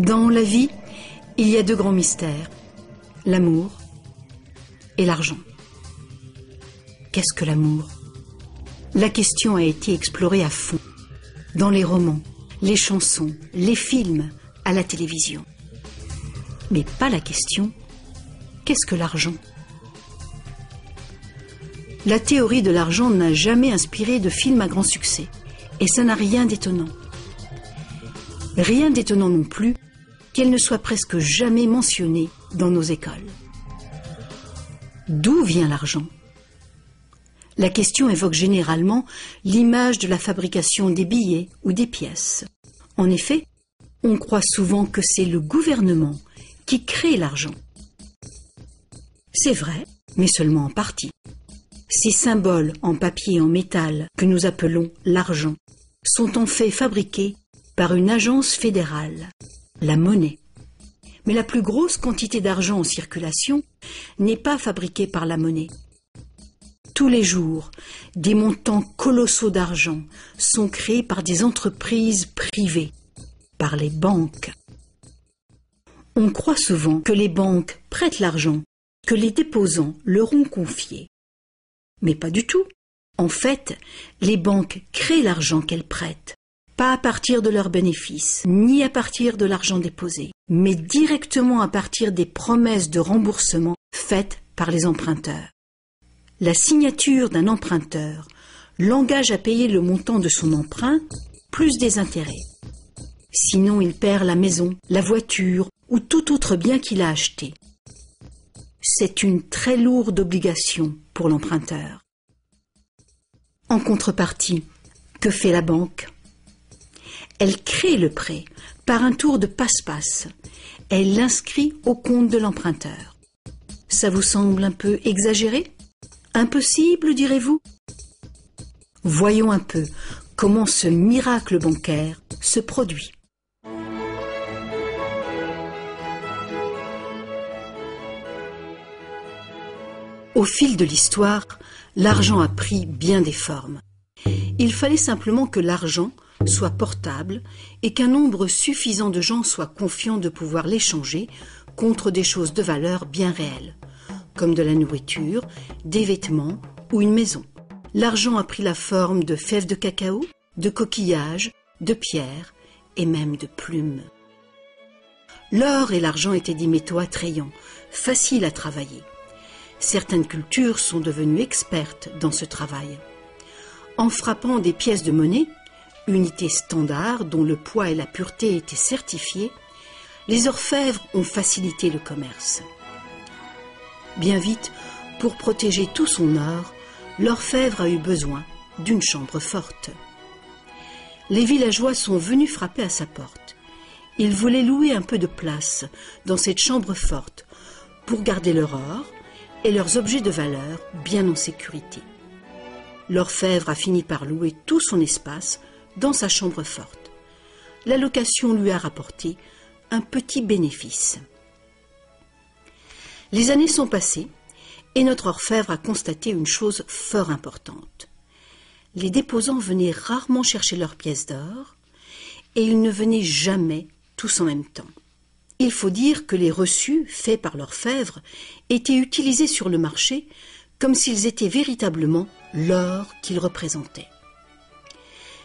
Dans la vie, il y a deux grands mystères, l'amour et l'argent. Qu'est-ce que l'amour? La question a été explorée à fond, dans les romans, les chansons, les films, à la télévision. Mais pas la question, qu'est-ce que l'argent? La théorie de l'argent n'a jamais inspiré de film à grand succès, et ça n'a rien d'étonnant. Rien d'étonnant non plus qu'elle ne soit presque jamais mentionnée dans nos écoles. D'où vient l'argent? La question évoque généralement l'image de la fabrication des billets ou des pièces. En effet, on croit souvent que c'est le gouvernement qui crée l'argent. C'est vrai, mais seulement en partie. Ces symboles en papier et en métal que nous appelons l'argent sont en fait fabriqués par une agence fédérale, la monnaie. Mais la plus grosse quantité d'argent en circulation n'est pas fabriquée par la monnaie. Tous les jours, des montants colossaux d'argent sont créés par des entreprises privées, par les banques. On croit souvent que les banques prêtent l'argent que les déposants leur ont confié. Mais pas du tout. En fait, les banques créent l'argent qu'elles prêtent, pas à partir de leurs bénéfices, ni à partir de l'argent déposé, mais directement à partir des promesses de remboursement faites par les emprunteurs. La signature d'un emprunteur l'engage à payer le montant de son emprunt plus des intérêts. Sinon, il perd la maison, la voiture ou tout autre bien qu'il a acheté. C'est une très lourde obligation pour l'emprunteur. En contrepartie, que fait la banque? Elle crée le prêt par un tour de passe-passe. Elle l'inscrit au compte de l'emprunteur. Ça vous semble un peu exagéré? Impossible, direz-vous? Voyons un peu comment ce miracle bancaire se produit. Au fil de l'histoire, l'argent a pris bien des formes. Il fallait simplement que l'argent soit portable et qu'un nombre suffisant de gens soient confiants de pouvoir l'échanger contre des choses de valeur bien réelles, comme de la nourriture, des vêtements ou une maison. L'argent a pris la forme de fèves de cacao, de coquillages, de pierres et même de plumes. L'or et l'argent étaient des métaux attrayants, faciles à travailler. Certaines cultures sont devenues expertes dans ce travail. En frappant des pièces de monnaie, unité standard dont le poids et la pureté étaient certifiés, les orfèvres ont facilité le commerce. Bien vite, pour protéger tout son or, l'orfèvre a eu besoin d'une chambre forte. Les villageois sont venus frapper à sa porte. Ils voulaient louer un peu de place dans cette chambre forte pour garder leur or et leurs objets de valeur bien en sécurité. L'orfèvre a fini par louer tout son espace dans sa chambre forte. La location lui a rapporté un petit bénéfice. Les années sont passées et notre orfèvre a constaté une chose fort importante. Les déposants venaient rarement chercher leurs pièces d'or et ils ne venaient jamais tous en même temps. Il faut dire que les reçus faits par l'orfèvre étaient utilisés sur le marché comme s'ils étaient véritablement l'or qu'ils représentaient.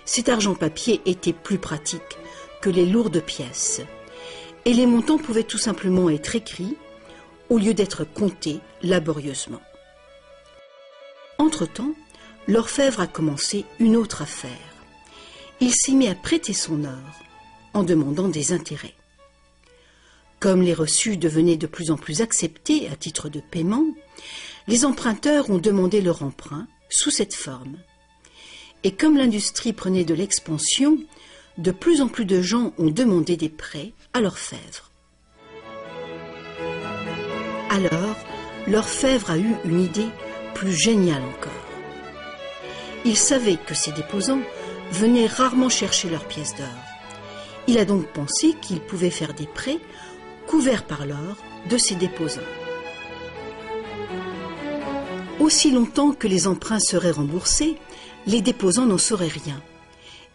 Cet argent papier était plus pratique que les lourdes pièces et les montants pouvaient tout simplement être écrits au lieu d'être comptés laborieusement. Entre-temps, l'orfèvre a commencé une autre affaire. Il s'est mis à prêter son or en demandant des intérêts. Comme les reçus devenaient de plus en plus acceptés à titre de paiement, les emprunteurs ont demandé leur emprunt sous cette forme. Et comme l'industrie prenait de l'expansion, de plus en plus de gens ont demandé des prêts à l'orfèvre. Alors, l'orfèvre a eu une idée plus géniale encore. Il savait que ces déposants venaient rarement chercher leurs pièces d'or. Il a donc pensé qu'il pouvait faire des prêts couverts par l'or de ces déposants. Aussi longtemps que les emprunts seraient remboursés, les déposants n'en sauraient rien.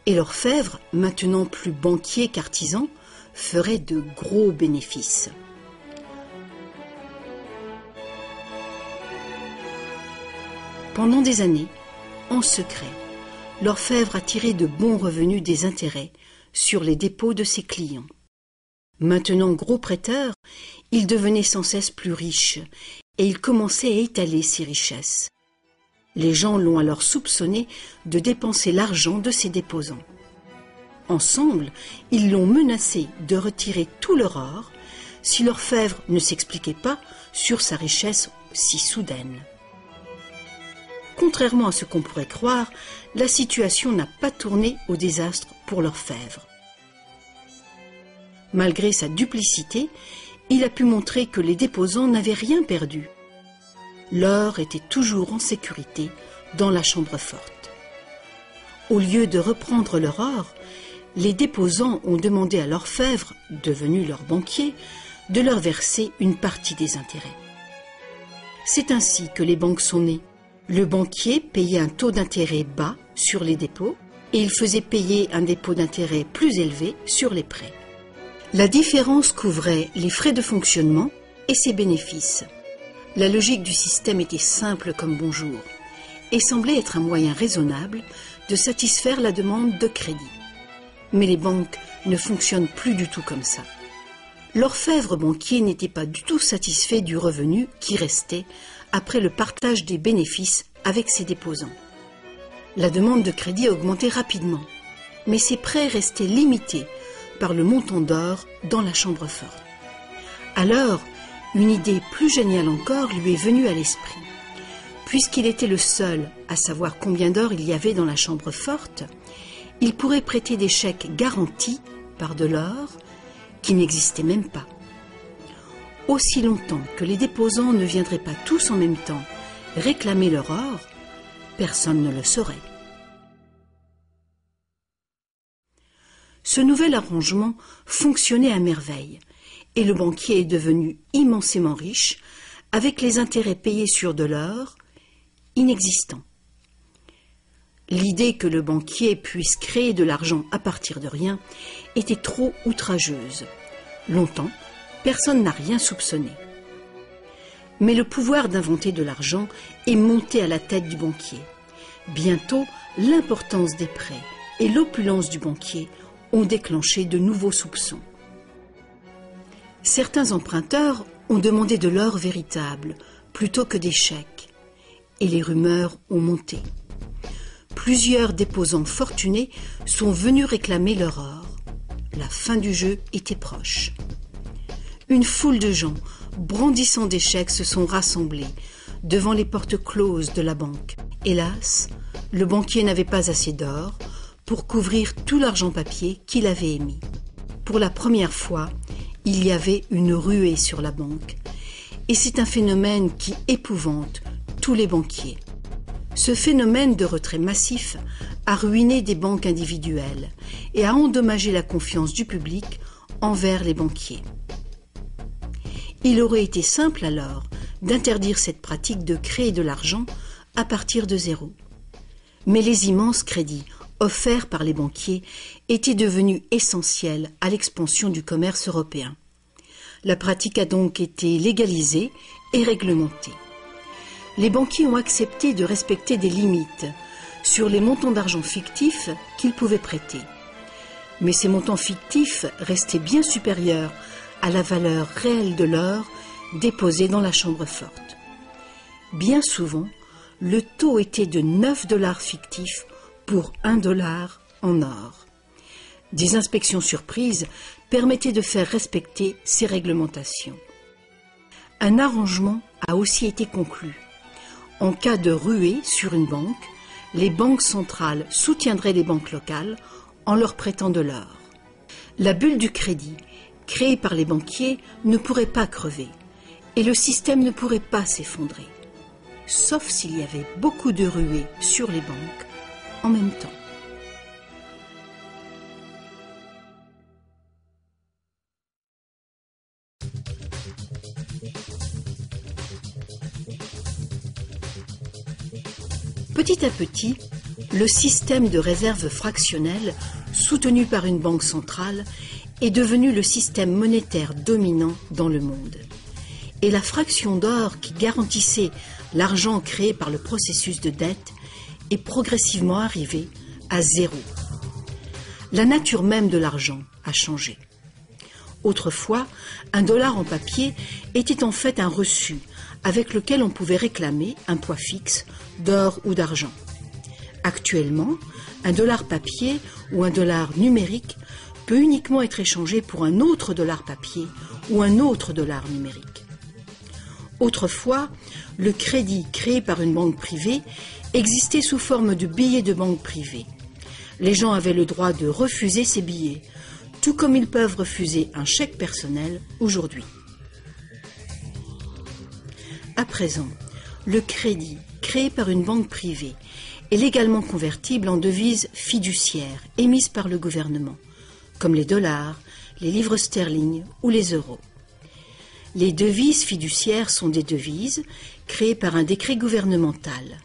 Et l'orfèvre, maintenant plus banquier qu'artisan, feraient de gros bénéfices. Pendant des années, en secret, l'orfèvre a tiré de bons revenus des intérêts sur les dépôts de ses clients. Maintenant gros prêteur, il devenait sans cesse plus riche et il commençait à étaler ses richesses. Les gens l'ont alors soupçonné de dépenser l'argent de ses déposants. Ensemble, ils l'ont menacé de retirer tout leur or si l'orfèvre ne s'expliquait pas sur sa richesse si soudaine. Contrairement à ce qu'on pourrait croire, la situation n'a pas tourné au désastre pour l'orfèvre. Malgré sa duplicité, il a pu montrer que les déposants n'avaient rien perdu. L'or était toujours en sécurité dans la chambre forte. Au lieu de reprendre leur or, les déposants ont demandé à l'orfèvre, devenu leur banquier, de leur verser une partie des intérêts. C'est ainsi que les banques sont nées. Le banquier payait un taux d'intérêt bas sur les dépôts et il faisait payer un dépôt d'intérêt plus élevé sur les prêts. La différence couvrait les frais de fonctionnement et ses bénéfices. La logique du système était simple comme bonjour et semblait être un moyen raisonnable de satisfaire la demande de crédit. Mais les banques ne fonctionnent plus du tout comme ça. L'orfèvre banquier n'était pas du tout satisfait du revenu qui restait après le partage des bénéfices avec ses déposants. La demande de crédit a augmenté rapidement, mais ses prêts restaient limités par le montant d'or dans la chambre forte. Alors, une idée plus géniale encore lui est venue à l'esprit. Puisqu'il était le seul à savoir combien d'or il y avait dans la chambre forte, il pourrait prêter des chèques garantis par de l'or qui n'existait même pas. Aussi longtemps que les déposants ne viendraient pas tous en même temps réclamer leur or, personne ne le saurait. Ce nouvel arrangement fonctionnait à merveille et le banquier est devenu immensément riche avec les intérêts payés sur de l'or inexistant. L'idée que le banquier puisse créer de l'argent à partir de rien était trop outrageuse. Longtemps, personne n'a rien soupçonné. Mais le pouvoir d'inventer de l'argent est monté à la tête du banquier. Bientôt, l'importance des prêts et l'opulence du banquier ont déclenché de nouveaux soupçons. Certains emprunteurs ont demandé de l'or véritable plutôt que des chèques, et les rumeurs ont monté. Plusieurs déposants fortunés sont venus réclamer leur or. La fin du jeu était proche. Une foule de gens, brandissant des chèques, se sont rassemblés devant les portes closes de la banque. Hélas, le banquier n'avait pas assez d'or pour couvrir tout l'argent papier qu'il avait émis. Pour la première fois, il y avait une ruée sur la banque. Et c'est un phénomène qui épouvante tous les banquiers. Ce phénomène de retrait massif a ruiné des banques individuelles et a endommagé la confiance du public envers les banquiers. Il aurait été simple alors d'interdire cette pratique de créer de l'argent à partir de zéro. Mais les immenses crédits offerts par les banquiers étaient devenus essentiels à l'expansion du commerce européen. La pratique a donc été légalisée et réglementée. Les banquiers ont accepté de respecter des limites sur les montants d'argent fictifs qu'ils pouvaient prêter. Mais ces montants fictifs restaient bien supérieurs à la valeur réelle de l'or déposé dans la chambre forte. Bien souvent, le taux était de 9 $ fictifs pour 1 $ en or. Des inspections surprises permettaient de faire respecter ces réglementations. Un arrangement a aussi été conclu. En cas de ruée sur une banque, les banques centrales soutiendraient les banques locales en leur prêtant de l'or. La bulle du crédit, créée par les banquiers, ne pourrait pas crever et le système ne pourrait pas s'effondrer, sauf s'il y avait beaucoup de ruées sur les banques en même temps. Petit à petit, le système de réserve fractionnelle, soutenu par une banque centrale, est devenu le système monétaire dominant dans le monde. Et la fraction d'or qui garantissait l'argent créé par le processus de dette est progressivement arrivée à zéro. La nature même de l'argent a changé. Autrefois, un dollar en papier était en fait un reçu avec lequel on pouvait réclamer un poids fixe d'or ou d'argent. Actuellement, un dollar papier ou un dollar numérique peut uniquement être échangé pour un autre dollar papier ou un autre dollar numérique. Autrefois, le crédit créé par une banque privée existait sous forme de billets de banque privée. Les gens avaient le droit de refuser ces billets, tout comme ils peuvent refuser un chèque personnel aujourd'hui. À présent, le crédit créé par une banque privée est légalement convertible en devises fiduciaires émises par le gouvernement, comme les dollars, les livres sterling ou les euros. Les devises fiduciaires sont des devises créées par un décret gouvernemental.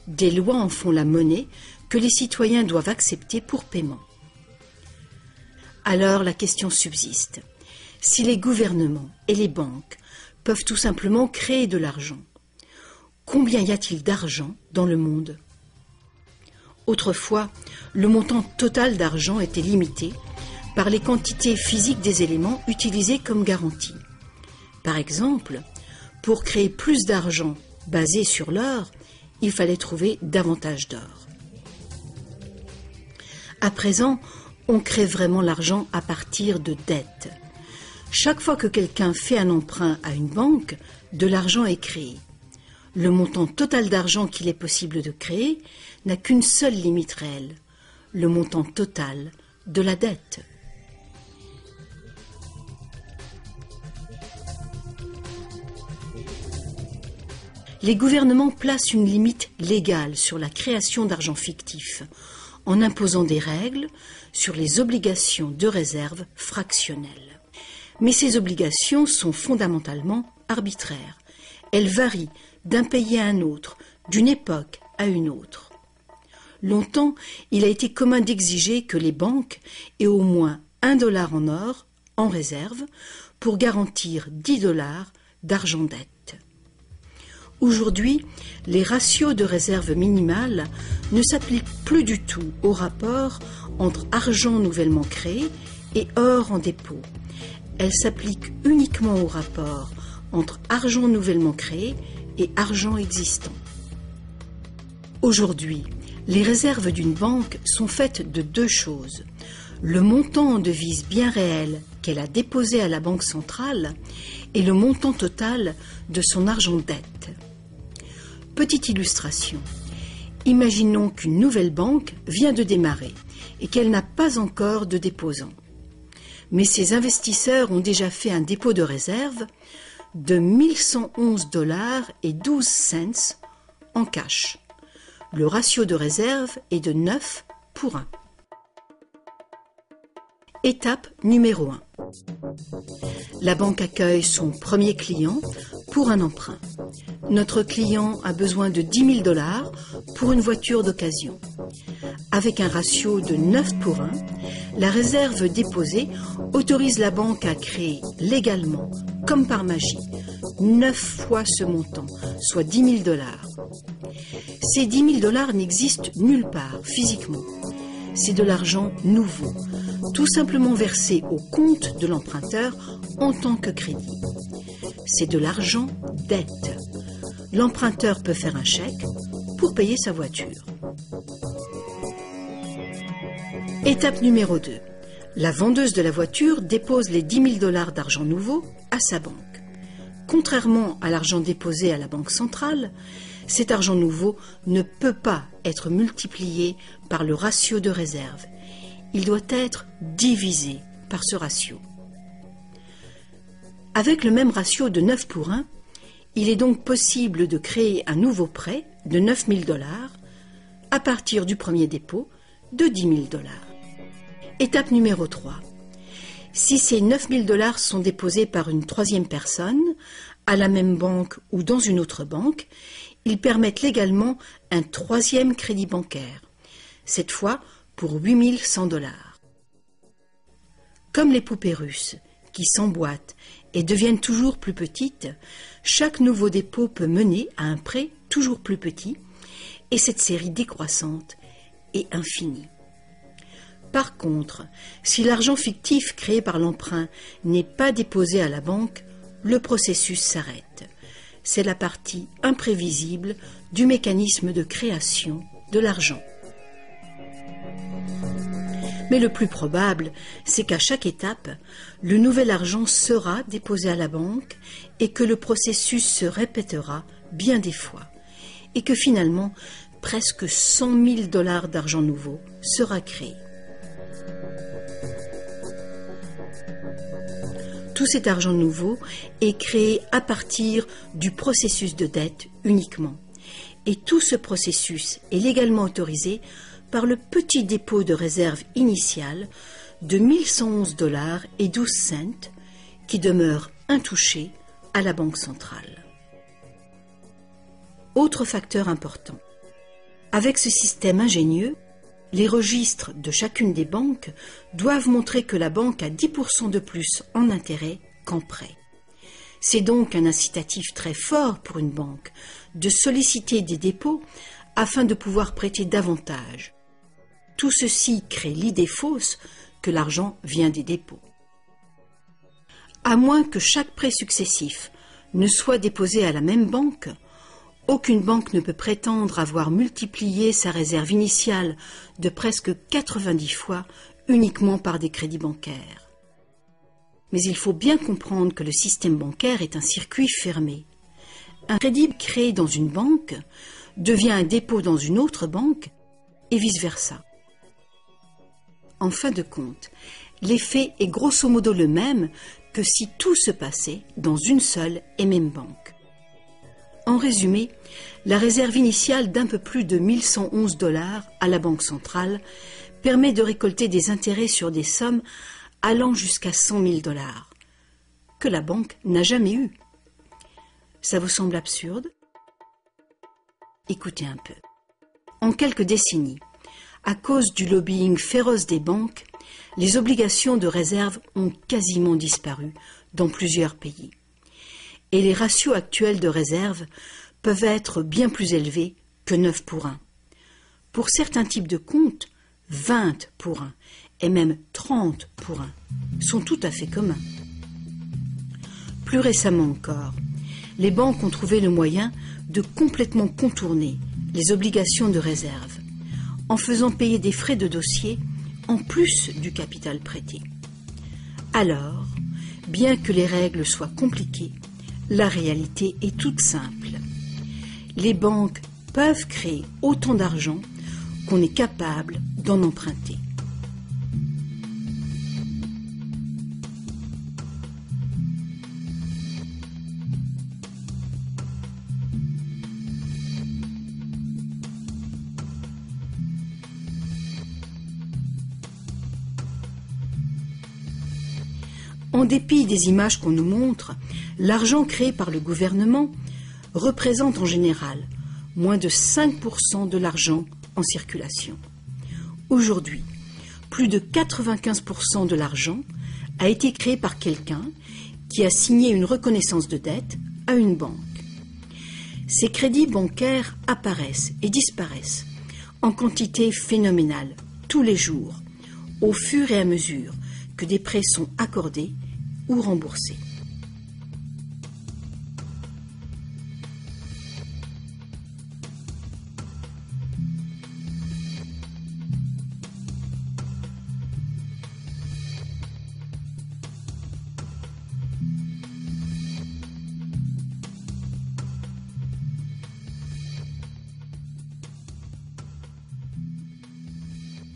Des lois en font la monnaie que les citoyens doivent accepter pour paiement. Alors la question subsiste. Si les gouvernements et les banques peuvent tout simplement créer de l'argent, combien y a-t-il d'argent dans le monde ? Autrefois, le montant total d'argent était limité par les quantités physiques des éléments utilisés comme garantie. Par exemple, pour créer plus d'argent basé sur l'or, il fallait trouver davantage d'or. À présent, on crée vraiment l'argent à partir de dettes. Chaque fois que quelqu'un fait un emprunt à une banque, de l'argent est créé. Le montant total d'argent qu'il est possible de créer n'a qu'une seule limite réelle, le montant total de la dette. Les gouvernements placent une limite légale sur la création d'argent fictif, en imposant des règles sur les obligations de réserve fractionnelles. Mais ces obligations sont fondamentalement arbitraires. Elles varient d'un pays à un autre, d'une époque à une autre. Longtemps, il a été commun d'exiger que les banques aient au moins $1 en or en réserve pour garantir $10 d'argent dette. Aujourd'hui, les ratios de réserve minimale ne s'appliquent plus du tout au rapport entre argent nouvellement créé et or en dépôt. Elles s'appliquent uniquement au rapport entre argent nouvellement créé et argent existant. Aujourd'hui, les réserves d'une banque sont faites de deux choses. Le montant en devises bien réelles qu'elle a déposé à la banque centrale et le montant total de son argent dette. Petite illustration. Imaginons qu'une nouvelle banque vient de démarrer et qu'elle n'a pas encore de déposants. Mais ses investisseurs ont déjà fait un dépôt de réserve de $1111,12 en cash. Le ratio de réserve est de 9 pour 1. Étape numéro 1. La banque accueille son premier client pour un emprunt. Notre client a besoin de $10 000 pour une voiture d'occasion. Avec un ratio de 9 pour 1, la réserve déposée autorise la banque à créer légalement, comme par magie, 9 fois ce montant, soit $10 000. Ces $10 000 n'existent nulle part physiquement. C'est de l'argent nouveau, tout simplement versé au compte de l'emprunteur en tant que crédit. C'est de l'argent dette. L'emprunteur peut faire un chèque pour payer sa voiture. Étape numéro 2. La vendeuse de la voiture dépose les $10 000 d'argent nouveau à sa banque. Contrairement à l'argent déposé à la banque centrale, cet argent nouveau ne peut pas être multiplié par le ratio de réserve. Il doit être divisé par ce ratio. Avec le même ratio de 9 pour 1, il est donc possible de créer un nouveau prêt de $9 000 à partir du premier dépôt de $10 000. Étape numéro 3. Si ces $9 000 sont déposés par une troisième personne, à la même banque ou dans une autre banque, ils permettent légalement un troisième crédit bancaire, cette fois pour $8 100. Comme les poupées russes, qui s'emboîtent et deviennent toujours plus petites, chaque nouveau dépôt peut mener à un prêt toujours plus petit, et cette série décroissante est infinie. Par contre, si l'argent fictif créé par l'emprunt n'est pas déposé à la banque, le processus s'arrête. C'est la partie imprévisible du mécanisme de création de l'argent. Mais le plus probable, c'est qu'à chaque étape, le nouvel argent sera déposé à la banque et que le processus se répétera bien des fois, et que finalement, presque 100 000 $ d'argent nouveau sera créé. Tout cet argent nouveau est créé à partir du processus de dette uniquement. Et tout ce processus est légalement autorisé par le petit dépôt de réserve initiale de 1111 $ et 12 cents qui demeure intouché à la Banque centrale. Autre facteur important. Avec ce système ingénieux, les registres de chacune des banques doivent montrer que la banque a 10% de plus en intérêt qu'en prêt. C'est donc un incitatif très fort pour une banque de solliciter des dépôts afin de pouvoir prêter davantage. Tout ceci crée l'idée fausse que l'argent vient des dépôts. À moins que chaque prêt successif ne soit déposé à la même banque, aucune banque ne peut prétendre avoir multiplié sa réserve initiale de presque 90 fois uniquement par des crédits bancaires. Mais il faut bien comprendre que le système bancaire est un circuit fermé. Un crédit créé dans une banque devient un dépôt dans une autre banque et vice-versa. En fin de compte, l'effet est grosso modo le même que si tout se passait dans une seule et même banque. En résumé, la réserve initiale d'un peu plus de 1111 $ à la Banque centrale permet de récolter des intérêts sur des sommes allant jusqu'à 100 000 $, que la banque n'a jamais eu. Ça vous semble absurde? Écoutez un peu. En quelques décennies, à cause du lobbying féroce des banques, les obligations de réserve ont quasiment disparu dans plusieurs pays. Et les ratios actuels de réserve peuvent être bien plus élevés que 9 pour 1. Pour certains types de comptes, 20 pour 1 et même 30 pour 1 sont tout à fait communs. Plus récemment encore, les banques ont trouvé le moyen de complètement contourner les obligations de réserve en faisant payer des frais de dossier en plus du capital prêté. Alors, bien que les règles soient compliquées, la réalité est toute simple. Les banques peuvent créer autant d'argent qu'on est capable d'en emprunter. En dépit des images qu'on nous montre, l'argent créé par le gouvernement représente en général moins de 5% de l'argent en circulation. Aujourd'hui, plus de 95% de l'argent a été créé par quelqu'un qui a signé une reconnaissance de dette à une banque. Ces crédits bancaires apparaissent et disparaissent en quantité phénoménale tous les jours, au fur et à mesure que des prêts sont accordés ou remboursés.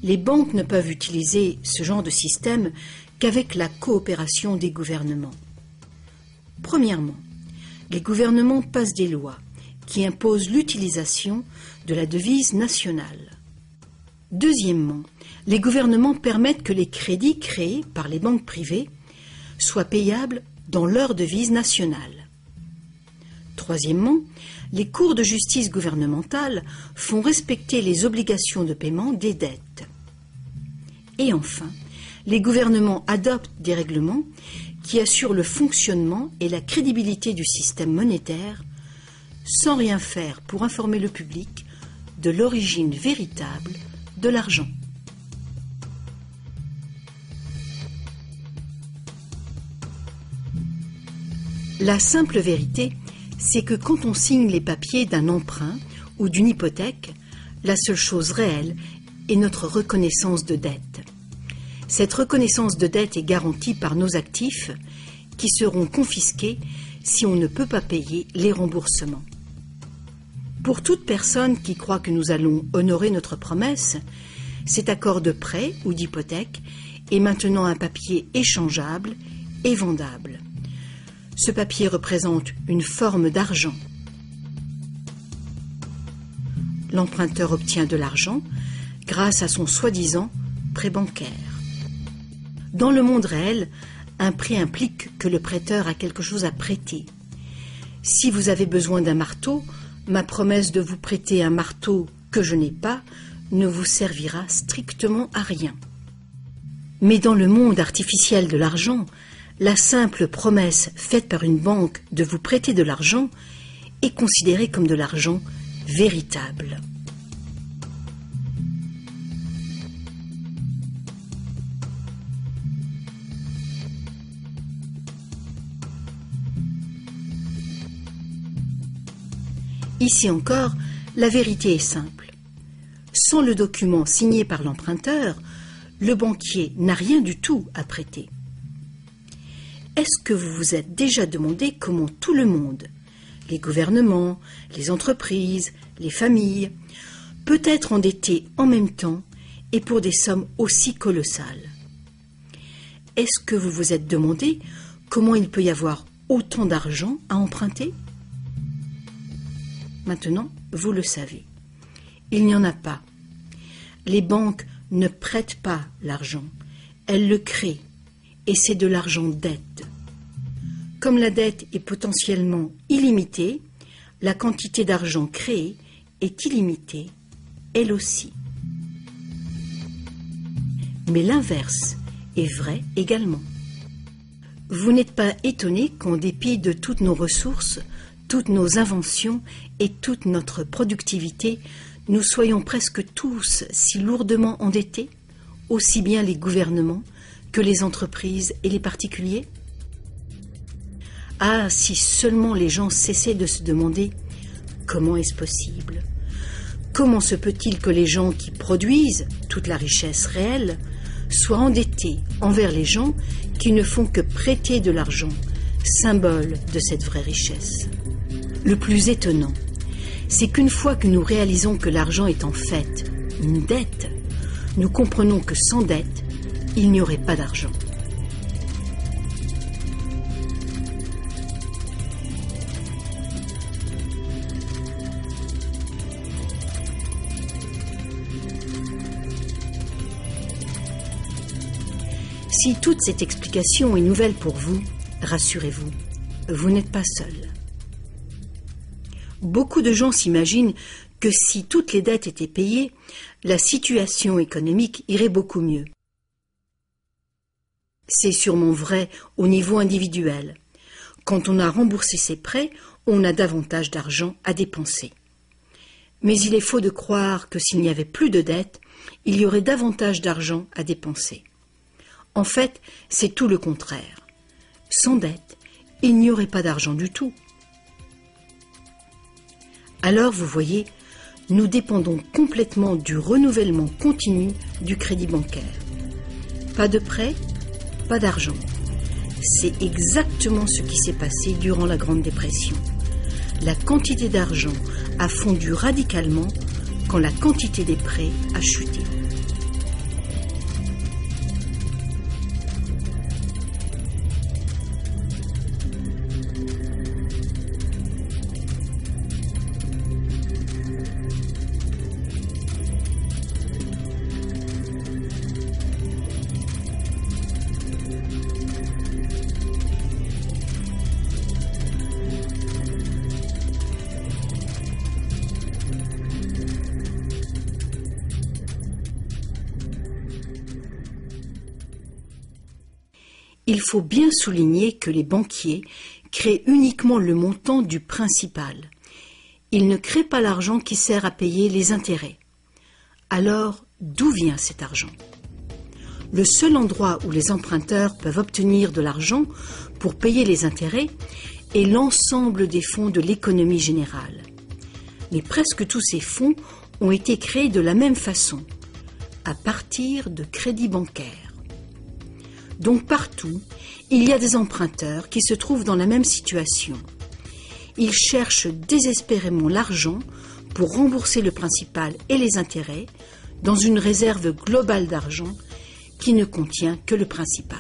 Les banques ne peuvent utiliser ce genre de système qu'avec la coopération des gouvernements. Premièrement, les gouvernements passent des lois qui imposent l'utilisation de la devise nationale. Deuxièmement, les gouvernements permettent que les crédits créés par les banques privées soient payables dans leur devise nationale. Troisièmement, les cours de justice gouvernementales font respecter les obligations de paiement des dettes. Et enfin, les gouvernements adoptent des règlements qui assurent le fonctionnement et la crédibilité du système monétaire sans rien faire pour informer le public de l'origine véritable de l'argent. La simple vérité, c'est que quand on signe les papiers d'un emprunt ou d'une hypothèque, la seule chose réelle est notre reconnaissance de dette. Cette reconnaissance de dette est garantie par nos actifs qui seront confisqués si on ne peut pas payer les remboursements. Pour toute personne qui croit que nous allons honorer notre promesse, cet accord de prêt ou d'hypothèque est maintenant un papier échangeable et vendable. Ce papier représente une forme d'argent. L'emprunteur obtient de l'argent grâce à son soi-disant prêt bancaire. Dans le monde réel, un prêt implique que le prêteur a quelque chose à prêter. Si vous avez besoin d'un marteau, ma promesse de vous prêter un marteau que je n'ai pas ne vous servira strictement à rien. Mais dans le monde artificiel de l'argent, la simple promesse faite par une banque de vous prêter de l'argent est considérée comme de l'argent véritable. Ici encore, la vérité est simple. Sans le document signé par l'emprunteur, le banquier n'a rien du tout à prêter. Est-ce que vous vous êtes déjà demandé comment tout le monde, les gouvernements, les entreprises, les familles, peut être endetté en même temps et pour des sommes aussi colossales? Est-ce que vous vous êtes demandé comment il peut y avoir autant d'argent à emprunter? Maintenant, vous le savez. Il n'y en a pas. Les banques ne prêtent pas l'argent. Elles le créent. Et c'est de l'argent dette. Comme la dette est potentiellement illimitée, la quantité d'argent créée est illimitée, elle aussi. Mais l'inverse est vrai également. Vous n'êtes pas étonné qu'en dépit de toutes nos ressources, toutes nos inventions et toute notre productivité, nous soyons presque tous si lourdement endettés, aussi bien les gouvernements que les entreprises et les particuliers? Ah, si seulement les gens cessaient de se demander comment est-ce possible? Comment se peut-il que les gens qui produisent toute la richesse réelle soient endettés envers les gens qui ne font que prêter de l'argent, symbole de cette vraie richesse? Le plus étonnant, c'est qu'une fois que nous réalisons que l'argent est en fait une dette, nous comprenons que sans dette, il n'y aurait pas d'argent. Si toute cette explication est nouvelle pour vous, rassurez-vous, vous n'êtes pas seul. Beaucoup de gens s'imaginent que si toutes les dettes étaient payées, la situation économique irait beaucoup mieux. C'est sûrement vrai au niveau individuel. Quand on a remboursé ses prêts, on a davantage d'argent à dépenser. Mais il est faux de croire que s'il n'y avait plus de dettes, il y aurait davantage d'argent à dépenser. En fait, c'est tout le contraire. Sans dette, il n'y aurait pas d'argent du tout. Alors, vous voyez, nous dépendons complètement du renouvellement continu du crédit bancaire. Pas de prêt, pas d'argent. C'est exactement ce qui s'est passé durant la Grande Dépression. La quantité d'argent a fondu radicalement quand la quantité des prêts a chuté. Il faut bien souligner que les banquiers créent uniquement le montant du principal. Ils ne créent pas l'argent qui sert à payer les intérêts. Alors, d'où vient cet argent? Le seul endroit où les emprunteurs peuvent obtenir de l'argent pour payer les intérêts est l'ensemble des fonds de l'économie générale. Mais presque tous ces fonds ont été créés de la même façon, à partir de crédits bancaires. Donc partout, il y a des emprunteurs qui se trouvent dans la même situation. Ils cherchent désespérément l'argent pour rembourser le principal et les intérêts dans une réserve globale d'argent qui ne contient que le principal.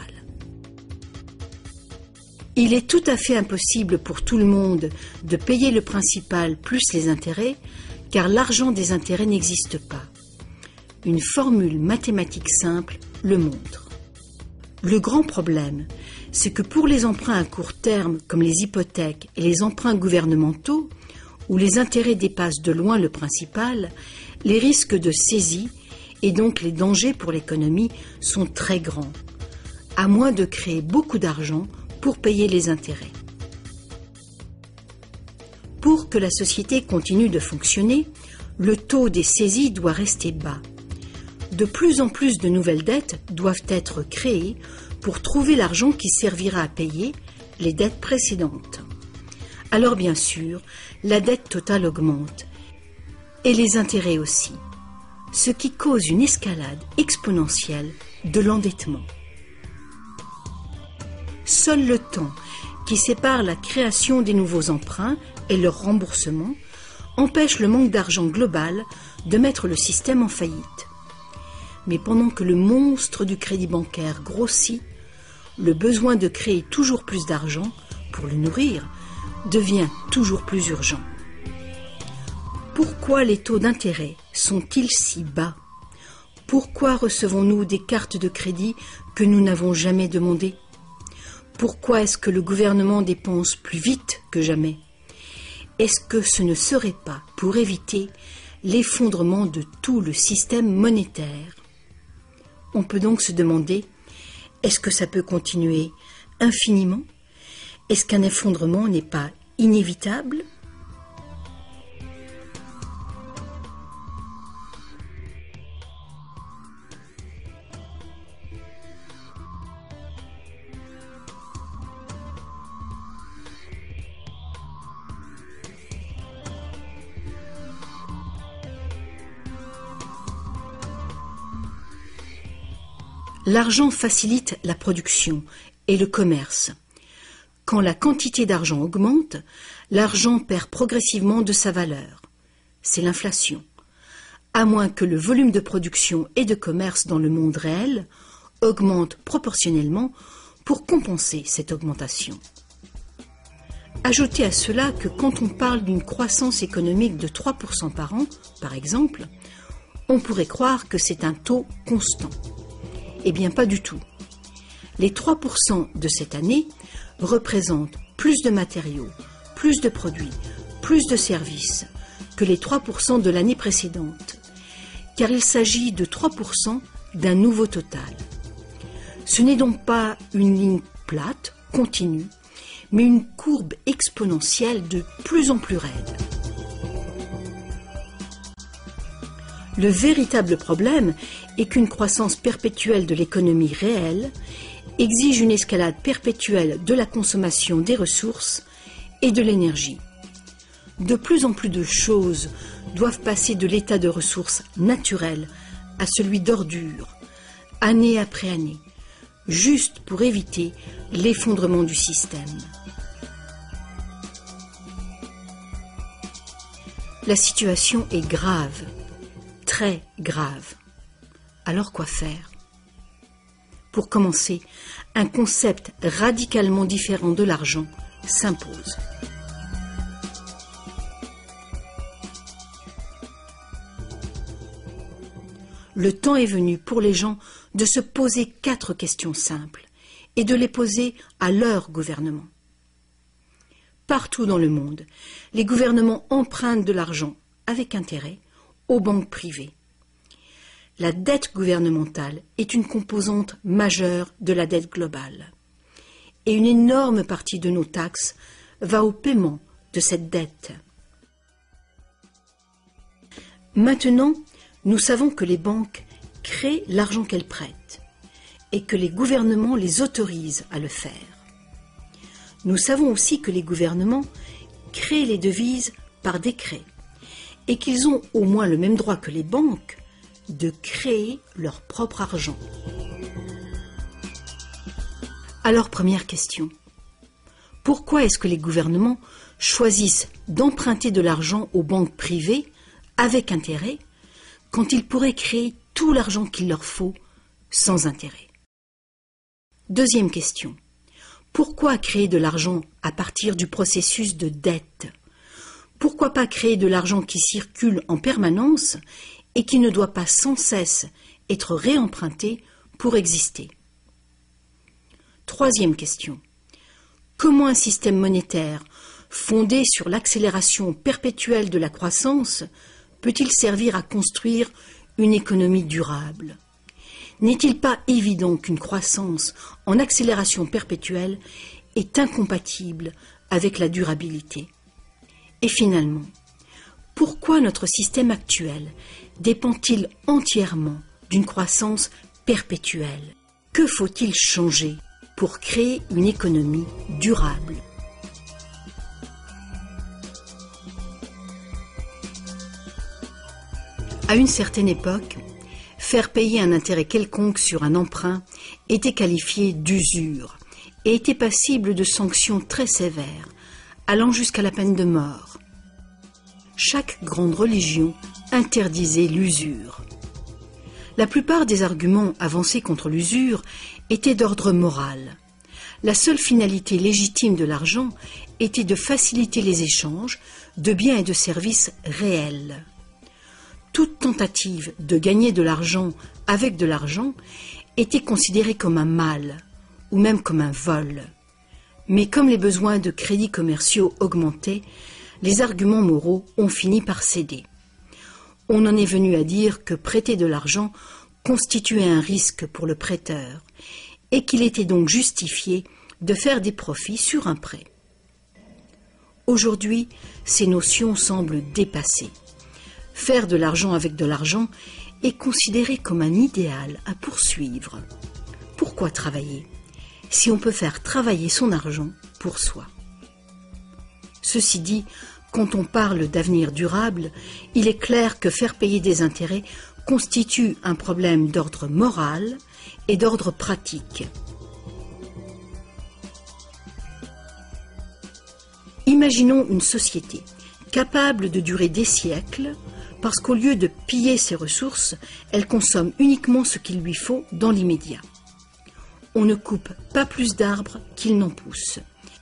Il est tout à fait impossible pour tout le monde de payer le principal plus les intérêts, car l'argent des intérêts n'existe pas. Une formule mathématique simple le montre. Le grand problème, c'est que pour les emprunts à court terme, comme les hypothèques et les emprunts gouvernementaux, où les intérêts dépassent de loin le principal, les risques de saisie et donc les dangers pour l'économie sont très grands, à moins de créer beaucoup d'argent pour payer les intérêts. Pour que la société continue de fonctionner, le taux des saisies doit rester bas. De plus en plus de nouvelles dettes doivent être créées pour trouver l'argent qui servira à payer les dettes précédentes. Alors bien sûr, la dette totale augmente, et les intérêts aussi, ce qui cause une escalade exponentielle de l'endettement. Seul le temps qui sépare la création des nouveaux emprunts et leur remboursement empêche le manque d'argent global de mettre le système en faillite. Mais pendant que le monstre du crédit bancaire grossit, le besoin de créer toujours plus d'argent pour le nourrir devient toujours plus urgent. Pourquoi les taux d'intérêt sont-ils si bas? Pourquoi recevons-nous des cartes de crédit que nous n'avons jamais demandées? Pourquoi est-ce que le gouvernement dépense plus vite que jamais? Est-ce que ce ne serait pas pour éviter l'effondrement de tout le système monétaire? On peut donc se demander, est-ce que ça peut continuer infiniment? Est-ce qu'un effondrement n'est pas inévitable? L'argent facilite la production et le commerce. Quand la quantité d'argent augmente, l'argent perd progressivement de sa valeur. C'est l'inflation. À moins que le volume de production et de commerce dans le monde réel augmente proportionnellement pour compenser cette augmentation. Ajoutez à cela que quand on parle d'une croissance économique de 3% par an, par exemple, on pourrait croire que c'est un taux constant. Eh bien, pas du tout. Les 3% de cette année représentent plus de matériaux, plus de produits, plus de services que les 3% de l'année précédente, car il s'agit de 3% d'un nouveau total. Ce n'est donc pas une ligne plate, continue, mais une courbe exponentielle de plus en plus raide. Le véritable problème est qu'une croissance perpétuelle de l'économie réelle exige une escalade perpétuelle de la consommation des ressources et de l'énergie. De plus en plus de choses doivent passer de l'état de ressources naturelles à celui d'ordures, année après année, juste pour éviter l'effondrement du système. La situation est grave, très grave. Alors quoi faire? Pour commencer, un concept radicalement différent de l'argent s'impose. Le temps est venu pour les gens de se poser 4 questions simples et de les poser à leur gouvernement. Partout dans le monde, les gouvernements empruntent de l'argent avec intérêt aux banques privées. La dette gouvernementale est une composante majeure de la dette globale. et une énorme partie de nos taxes va au paiement de cette dette. Maintenant, nous savons que les banques créent l'argent qu'elles prêtent et que les gouvernements les autorisent à le faire. Nous savons aussi que les gouvernements créent les devises par décret et qu'ils ont au moins le même droit que les banques de créer leur propre argent. Alors, première question. Pourquoi est-ce que les gouvernements choisissent d'emprunter de l'argent aux banques privées avec intérêt quand ils pourraient créer tout l'argent qu'il leur faut sans intérêt? Deuxième question. Pourquoi créer de l'argent à partir du processus de dette? Pourquoi pas créer de l'argent qui circule en permanence et qui ne doit pas sans cesse être réemprunté pour exister? Troisième question. Comment un système monétaire fondé sur l'accélération perpétuelle de la croissance peut-il servir à construire une économie durable? N'est-il pas évident qu'une croissance en accélération perpétuelle est incompatible avec la durabilité? Et finalement, pourquoi notre système actuel dépend-il entièrement d'une croissance perpétuelle? Que faut-il changer pour créer une économie durable? À une certaine époque, faire payer un intérêt quelconque sur un emprunt était qualifié d'usure et était passible de sanctions très sévères, allant jusqu'à la peine de mort. Chaque grande religion interdisait l'usure. La plupart des arguments avancés contre l'usure étaient d'ordre moral. La seule finalité légitime de l'argent était de faciliter les échanges de biens et de services réels. Toute tentative de gagner de l'argent avec de l'argent était considérée comme un mal, ou même comme un vol. Mais comme les besoins de crédits commerciaux augmentaient, les arguments moraux ont fini par céder. On en est venu à dire que prêter de l'argent constituait un risque pour le prêteur, et qu'il était donc justifié de faire des profits sur un prêt. Aujourd'hui, ces notions semblent dépassées. Faire de l'argent avec de l'argent est considéré comme un idéal à poursuivre. Pourquoi travailler si on peut faire travailler son argent pour soi? Ceci dit, quand on parle d'avenir durable, il est clair que faire payer des intérêts constitue un problème d'ordre moral et d'ordre pratique. Imaginons une société capable de durer des siècles parce qu'au lieu de piller ses ressources, elle consomme uniquement ce qu'il lui faut dans l'immédiat. On ne coupe pas plus d'arbres qu'il n'en pousse.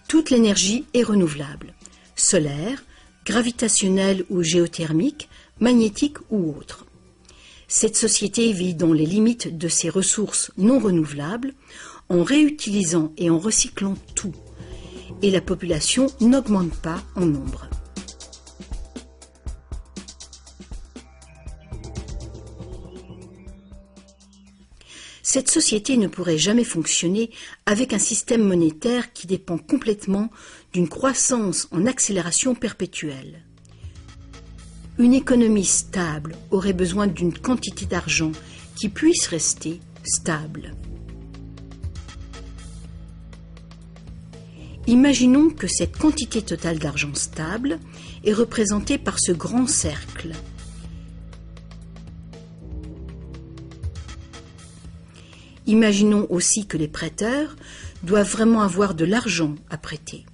Toute l'énergie est renouvelable, solaire, gravitationnelle ou géothermique, magnétique ou autre. Cette société vit dans les limites de ses ressources non renouvelables, en réutilisant et en recyclant tout. Et la population n'augmente pas en nombre. Cette société ne pourrait jamais fonctionner avec un système monétaire qui dépend complètement d'une croissance en accélération perpétuelle. Une économie stable aurait besoin d'une quantité d'argent qui puisse rester stable. Imaginons que cette quantité totale d'argent stable est représentée par ce grand cercle. Imaginons aussi que les prêteurs doivent vraiment avoir de l'argent à prêter.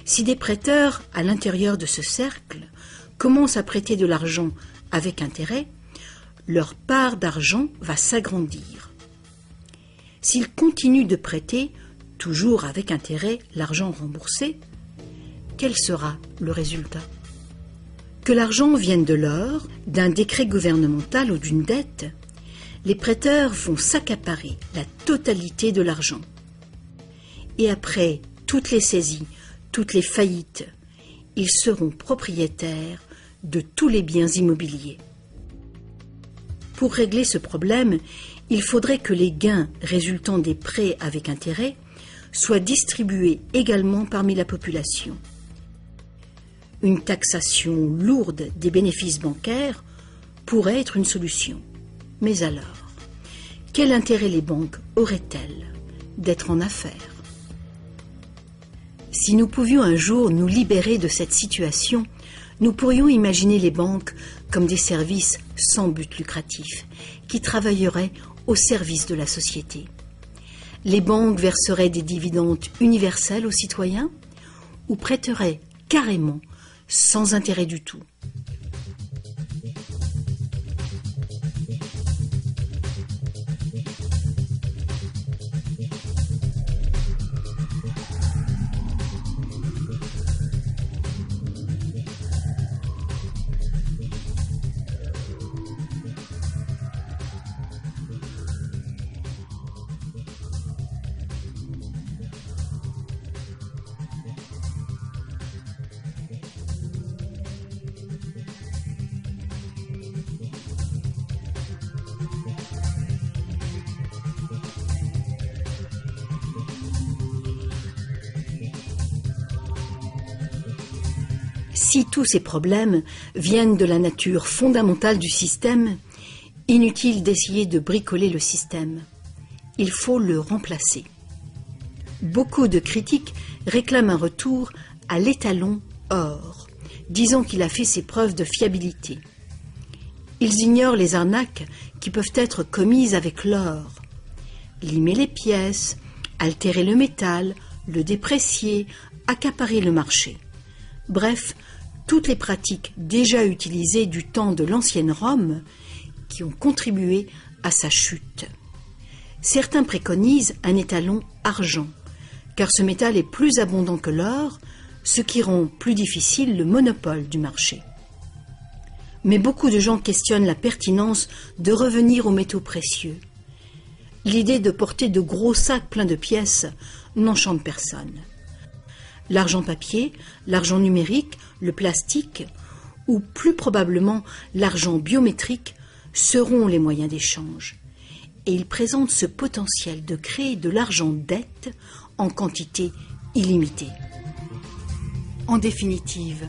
Si des prêteurs, à l'intérieur de ce cercle, commencent à prêter de l'argent avec intérêt, leur part d'argent va s'agrandir. S'ils continuent de prêter, toujours avec intérêt, l'argent remboursé, quel sera le résultat? Que l'argent vienne de l'or, d'un décret gouvernemental ou d'une dette, les prêteurs vont s'accaparer la totalité de l'argent. Et après toutes les saisies, toutes les faillites, ils seront propriétaires de tous les biens immobiliers. Pour régler ce problème, il faudrait que les gains résultant des prêts avec intérêt soit distribuée également parmi la population. Une taxation lourde des bénéfices bancaires pourrait être une solution. Mais alors, quel intérêt les banques auraient-elles d'être en affaires? Si nous pouvions un jour nous libérer de cette situation, nous pourrions imaginer les banques comme des services sans but lucratif, qui travailleraient au service de la société. Les banques verseraient des dividendes universels aux citoyens ou prêteraient carrément sans intérêt du tout. Si tous ces problèmes viennent de la nature fondamentale du système, inutile d'essayer de bricoler le système. Il faut le remplacer. Beaucoup de critiques réclament un retour à l'étalon or, disant qu'il a fait ses preuves de fiabilité. Ils ignorent les arnaques qui peuvent être commises avec l'or. Limer les pièces, altérer le métal, le déprécier, accaparer le marché. Bref, toutes les pratiques déjà utilisées du temps de l'ancienne Rome qui ont contribué à sa chute. Certains préconisent un étalon argent, car ce métal est plus abondant que l'or, ce qui rend plus difficile le monopole du marché. Mais beaucoup de gens questionnent la pertinence de revenir aux métaux précieux. L'idée de porter de gros sacs pleins de pièces n'enchante personne. L'argent papier, l'argent numérique, le plastique, ou plus probablement l'argent biométrique, seront les moyens d'échange. Et ils présentent ce potentiel de créer de l'argent dette en quantité illimitée. En définitive,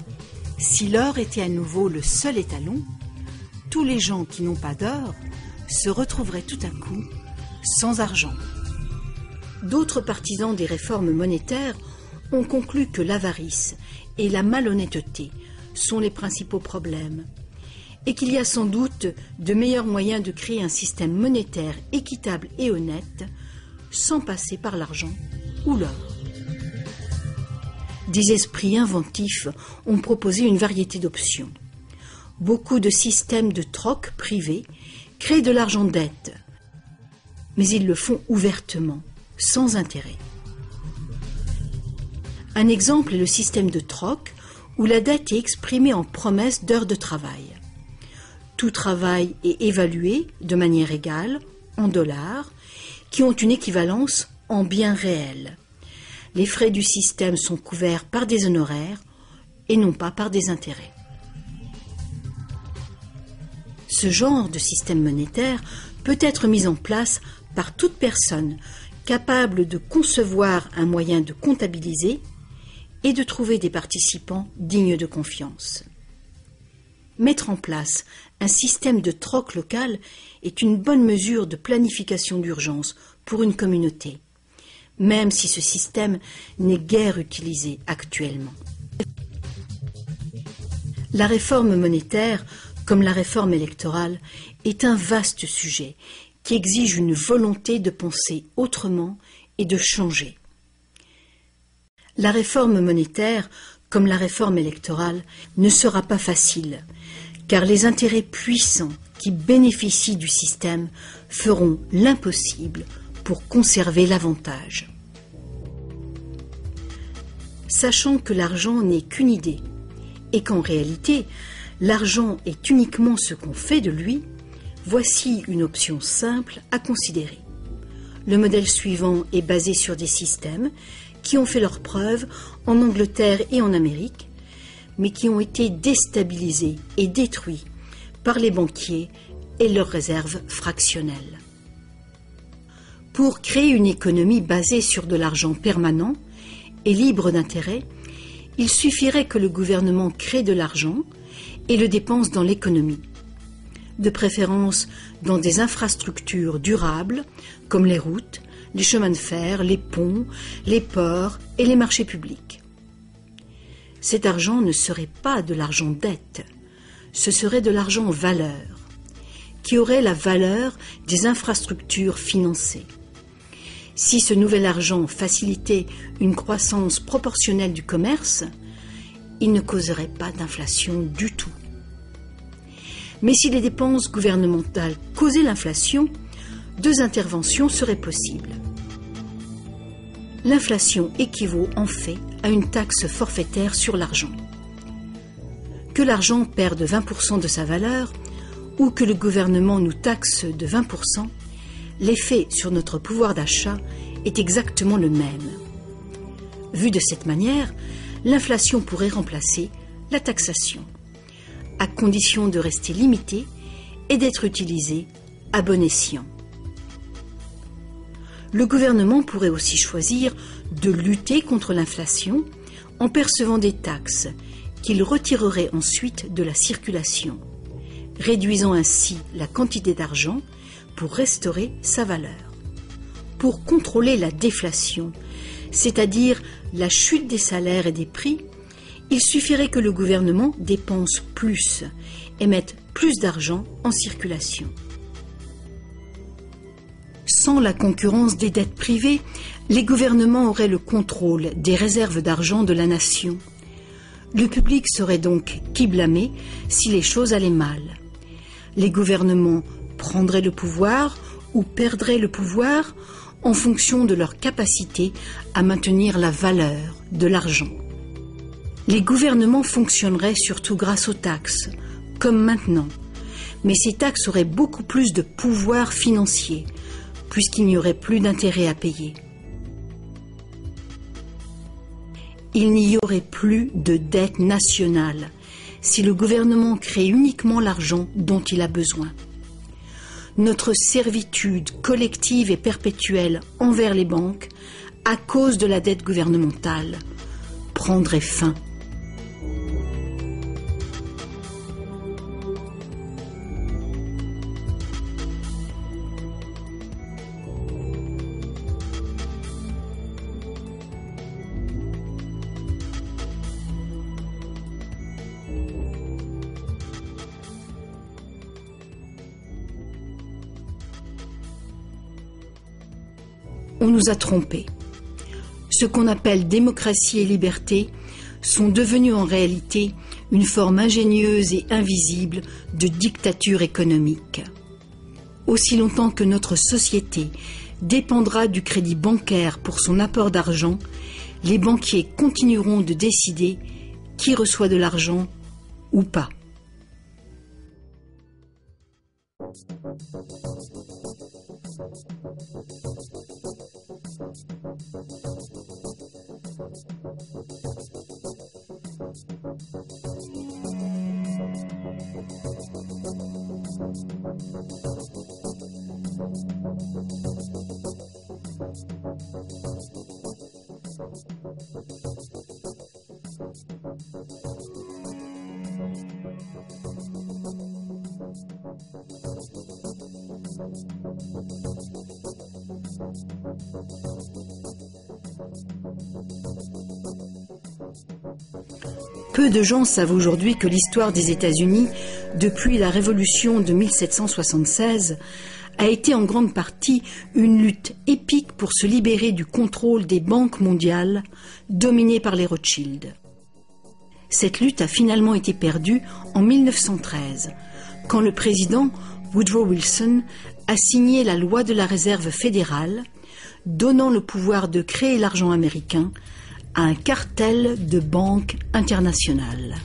si l'or était à nouveau le seul étalon, tous les gens qui n'ont pas d'or se retrouveraient tout à coup sans argent. D'autres partisans des réformes monétaires ont conclu que l'avarice et la malhonnêteté sont les principaux problèmes et qu'il y a sans doute de meilleurs moyens de créer un système monétaire équitable et honnête sans passer par l'argent ou l'or. Des esprits inventifs ont proposé une variété d'options. Beaucoup de systèmes de troc privés créent de l'argent dette, mais ils le font ouvertement, sans intérêt. Un exemple est le système de troc où la dette est exprimée en promesse d'heures de travail. Tout travail est évalué de manière égale en dollars qui ont une équivalence en biens réels. Les frais du système sont couverts par des honoraires et non pas par des intérêts. Ce genre de système monétaire peut être mis en place par toute personne capable de concevoir un moyen de comptabiliser et de trouver des participants dignes de confiance. Mettre en place un système de troc local est une bonne mesure de planification d'urgence pour une communauté, même si ce système n'est guère utilisé actuellement. La réforme monétaire, comme la réforme électorale, est un vaste sujet qui exige une volonté de penser autrement et de changer. La réforme monétaire, comme la réforme électorale, ne sera pas facile, car les intérêts puissants qui bénéficient du système feront l'impossible pour conserver l'avantage. Sachant que l'argent n'est qu'une idée, et qu'en réalité, l'argent est uniquement ce qu'on fait de lui, voici une option simple à considérer. Le modèle suivant est basé sur des systèmes qui ont fait leurs preuves en Angleterre et en Amérique, mais qui ont été déstabilisés et détruits par les banquiers et leurs réserves fractionnelles. Pour créer une économie basée sur de l'argent permanent et libre d'intérêt, il suffirait que le gouvernement crée de l'argent et le dépense dans l'économie, de préférence dans des infrastructures durables comme les routes, les chemins de fer, les ponts, les ports et les marchés publics. Cet argent ne serait pas de l'argent dette, ce serait de l'argent valeur, qui aurait la valeur des infrastructures financées. Si ce nouvel argent facilitait une croissance proportionnelle du commerce, il ne causerait pas d'inflation du tout. Mais si les dépenses gouvernementales causaient l'inflation, deux interventions seraient possibles. L'inflation équivaut en fait à une taxe forfaitaire sur l'argent. Que l'argent perde 20% de sa valeur ou que le gouvernement nous taxe de 20%, l'effet sur notre pouvoir d'achat est exactement le même. Vu de cette manière, l'inflation pourrait remplacer la taxation, à condition de rester limitée et d'être utilisée à bon escient. Le gouvernement pourrait aussi choisir de lutter contre l'inflation en percevant des taxes qu'il retirerait ensuite de la circulation, réduisant ainsi la quantité d'argent pour restaurer sa valeur. Pour contrôler la déflation, c'est-à-dire la chute des salaires et des prix, il suffirait que le gouvernement dépense plus et mette plus d'argent en circulation. Sans la concurrence des dettes privées, les gouvernements auraient le contrôle des réserves d'argent de la nation. Le public serait donc qui blâmer si les choses allaient mal. Les gouvernements prendraient le pouvoir ou perdraient le pouvoir en fonction de leur capacité à maintenir la valeur de l'argent. Les gouvernements fonctionneraient surtout grâce aux taxes, comme maintenant, mais ces taxes auraient beaucoup plus de pouvoir financier, puisqu'il n'y aurait plus d'intérêt à payer. Il n'y aurait plus de dette nationale si le gouvernement crée uniquement l'argent dont il a besoin. Notre servitude collective et perpétuelle envers les banques, à cause de la dette gouvernementale, prendrait fin. On nous a trompés. Ce qu'on appelle démocratie et liberté sont devenus en réalité une forme ingénieuse et invisible de dictature économique. Aussi longtemps que notre société dépendra du crédit bancaire pour son apport d'argent, les banquiers continueront de décider qui reçoit de l'argent ou pas. Peu de gens savent aujourd'hui que l'histoire des États-Unis, depuis la Révolution de 1776, a été en grande partie une lutte épique pour se libérer du contrôle des banques mondiales dominées par les Rothschild. Cette lutte a finalement été perdue en 1913, quand le président Woodrow Wilson a signé la loi de la réserve fédérale, donnant le pouvoir de créer l'argent américain à un cartel de banques internationales.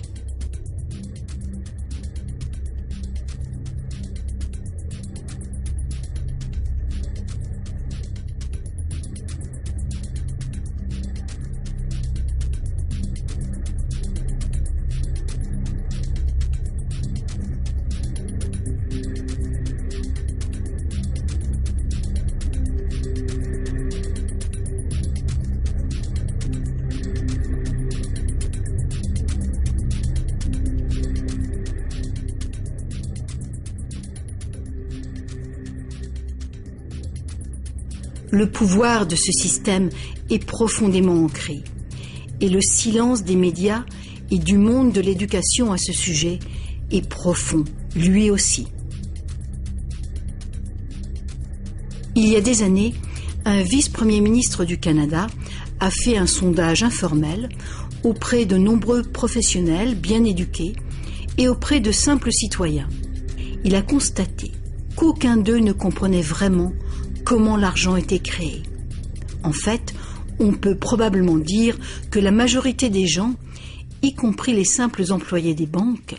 Le pouvoir de ce système est profondément ancré et le silence des médias et du monde de l'éducation à ce sujet est profond, lui aussi. Il y a des années, un vice-premier ministre du Canada a fait un sondage informel auprès de nombreux professionnels bien éduqués et auprès de simples citoyens. Il a constaté qu'aucun d'eux ne comprenait vraiment comment l'argent était créé. En fait, on peut probablement dire que la majorité des gens, y compris les simples employés des banques,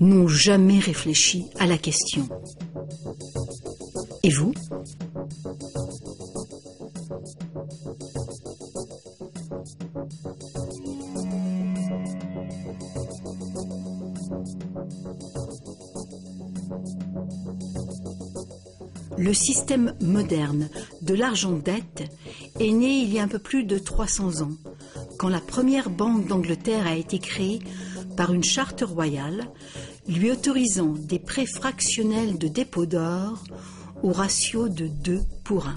n'ont jamais réfléchi à la question. Et vous ? Le système moderne de l'argent-dette est né il y a un peu plus de 300 ans, quand la première banque d'Angleterre a été créée par une charte royale, lui autorisant des prêts fractionnels de dépôt d'or au ratio de 2 pour 1.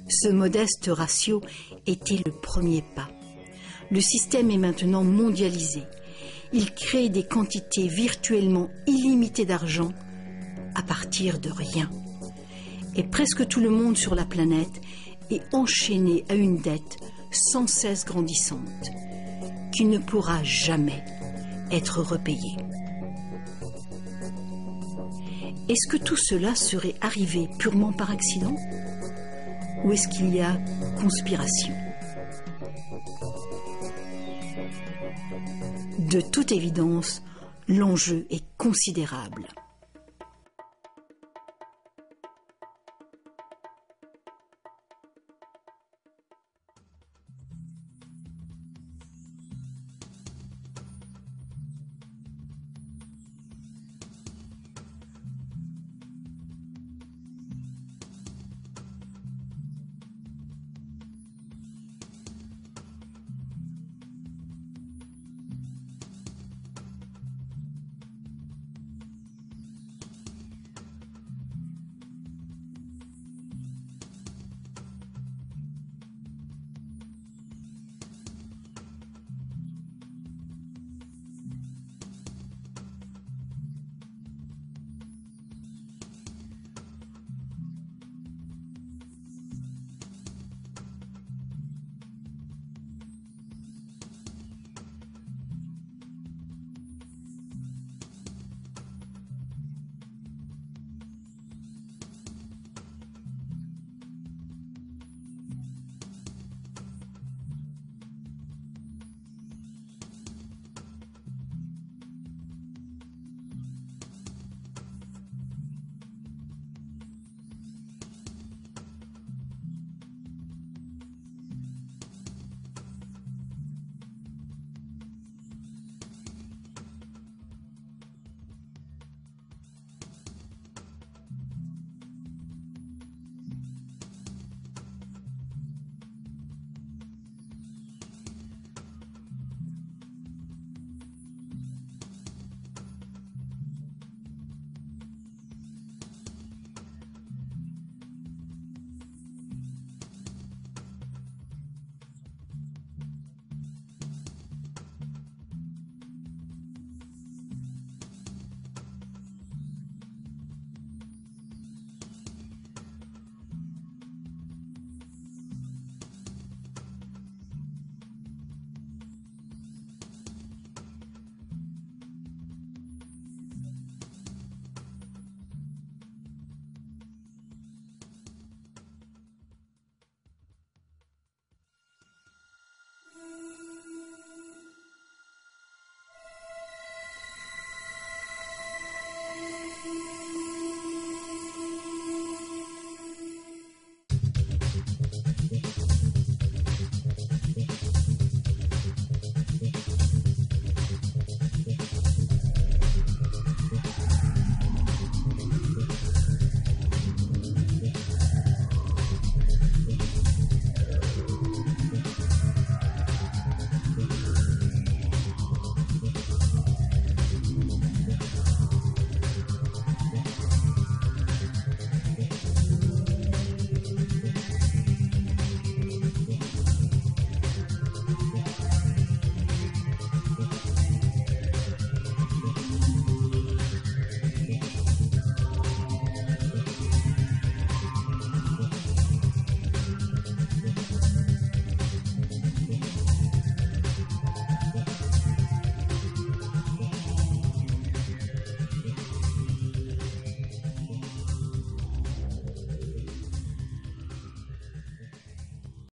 Ce modeste ratio était le premier pas. Le système est maintenant mondialisé. Il crée des quantités virtuellement illimitées d'argent à partir de rien. Et presque tout le monde sur la planète est enchaîné à une dette sans cesse grandissante, qui ne pourra jamais être repayée. Est-ce que tout cela serait arrivé purement par accident ? Ou est-ce qu'il y a conspiration ? De toute évidence, l'enjeu est considérable.